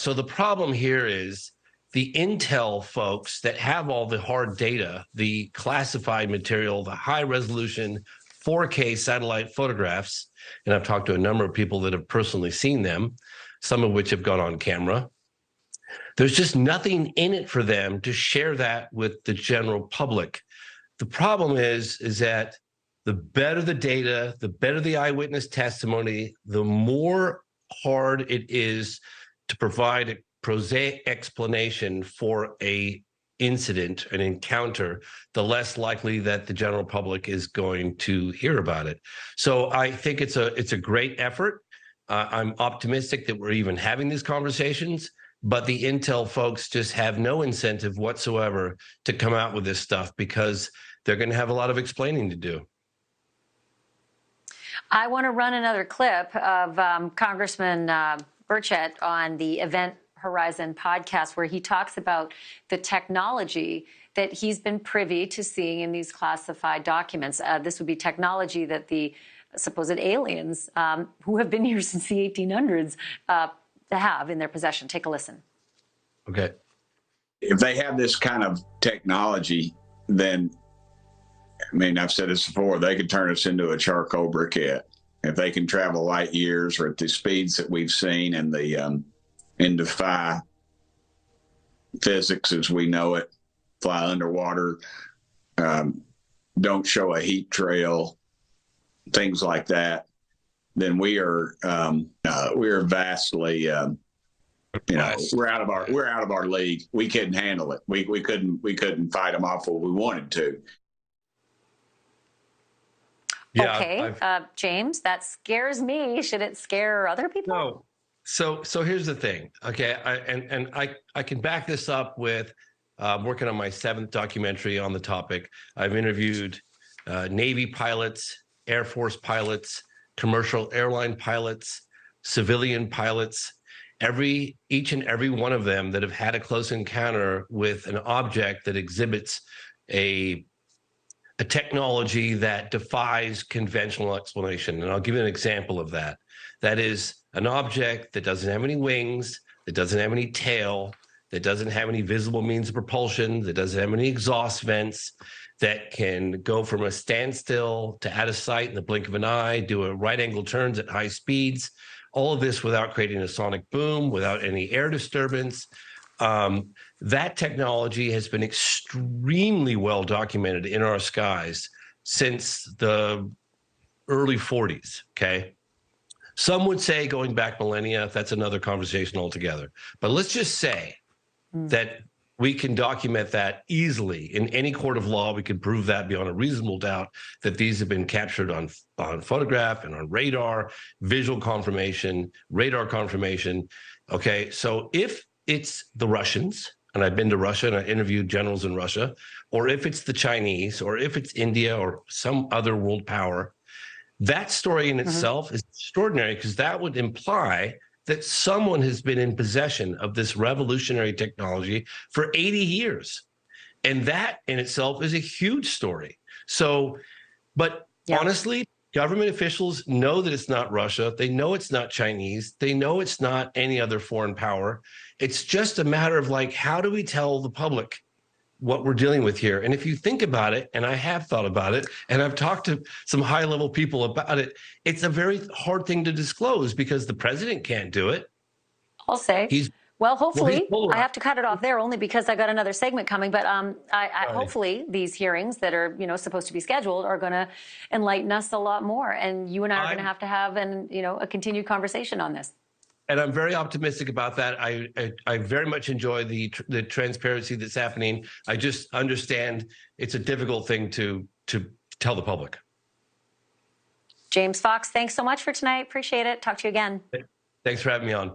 So the problem here is the intel folks that have all the hard data, the classified material, the high resolution 4K satellite photographs, and I've talked to a number of people that have personally seen them, some of which have gone on camera. There's just nothing in it for them to share that with the general public. The problem is that the better the data, the better the eyewitness testimony, the more hard it is to provide a prosaic explanation for a incident, an encounter, the less likely that the general public is going to hear about it. So I think it's a great effort. I'm optimistic that we're even having these conversations, but the intel folks just have no incentive whatsoever to come out with this stuff because they're going to have a lot of explaining to do. I want to run another clip of Congressman Burchett on the Event Horizon podcast, where he talks about the technology that he's been privy to seeing in these classified documents. This would be technology that the supposed aliens who have been here since the 1800s have in their possession. Take a listen. Okay. If they have this kind of technology, then, I mean, I've said this before, they could turn us into a charcoal briquette. If they can travel light years or at the speeds that we've seen and defy physics as we know it, fly underwater, don't show a heat trail, things like that, then we are vastly, we're out of our league. We couldn't handle it. We couldn't fight them off what we wanted to. Yeah, okay, James, that scares me. Should it scare other people? No. So here's the thing. Okay, I can back this up with working on my 7th documentary on the topic. I've interviewed Navy pilots, Air Force pilots, commercial airline pilots, civilian pilots, each and every one of them that have had a close encounter with an object that exhibits a technology that defies conventional explanation. And I'll give you an example of that. That is an object that doesn't have any wings, that doesn't have any tail, that doesn't have any visible means of propulsion, that doesn't have any exhaust vents, that can go from a standstill to out of sight in the blink of an eye, do a right angle turns at high speeds, all of this without creating a sonic boom, without any air disturbance. That technology has been extremely well documented in our skies since the early 40s, okay? Some would say going back millennia, that's another conversation altogether. But let's just say that we can document that easily in any court of law. We can prove that beyond a reasonable doubt that these have been captured on photograph and on radar, visual confirmation, radar confirmation. Okay, so if it's the Russians, and I've been to Russia and I interviewed generals in Russia, or if it's the Chinese, or if it's India or some other world power, that story in itself is extraordinary, because that would imply that someone has been in possession of this revolutionary technology for 80 years. And that in itself is a huge story. So, but honestly, government officials know that it's not Russia. They know it's not Chinese. They know it's not any other foreign power. It's just a matter of like, how do we tell the public what we're dealing with here? And if you think about it, and I have thought about it, and I've talked to some high-level people about it, it's a very hard thing to disclose because the president can't do it. I'll say. Well, hopefully, I have to cut it off there only because I got another segment coming. But hopefully these hearings that are, supposed to be scheduled are going to enlighten us a lot more. And you and I are going to have a continued conversation on this. And I'm very optimistic about that. I very much enjoy the transparency that's happening. I just understand it's a difficult thing to tell the public. James Fox, thanks so much for tonight. Appreciate it. Talk to you again. Thanks for having me on.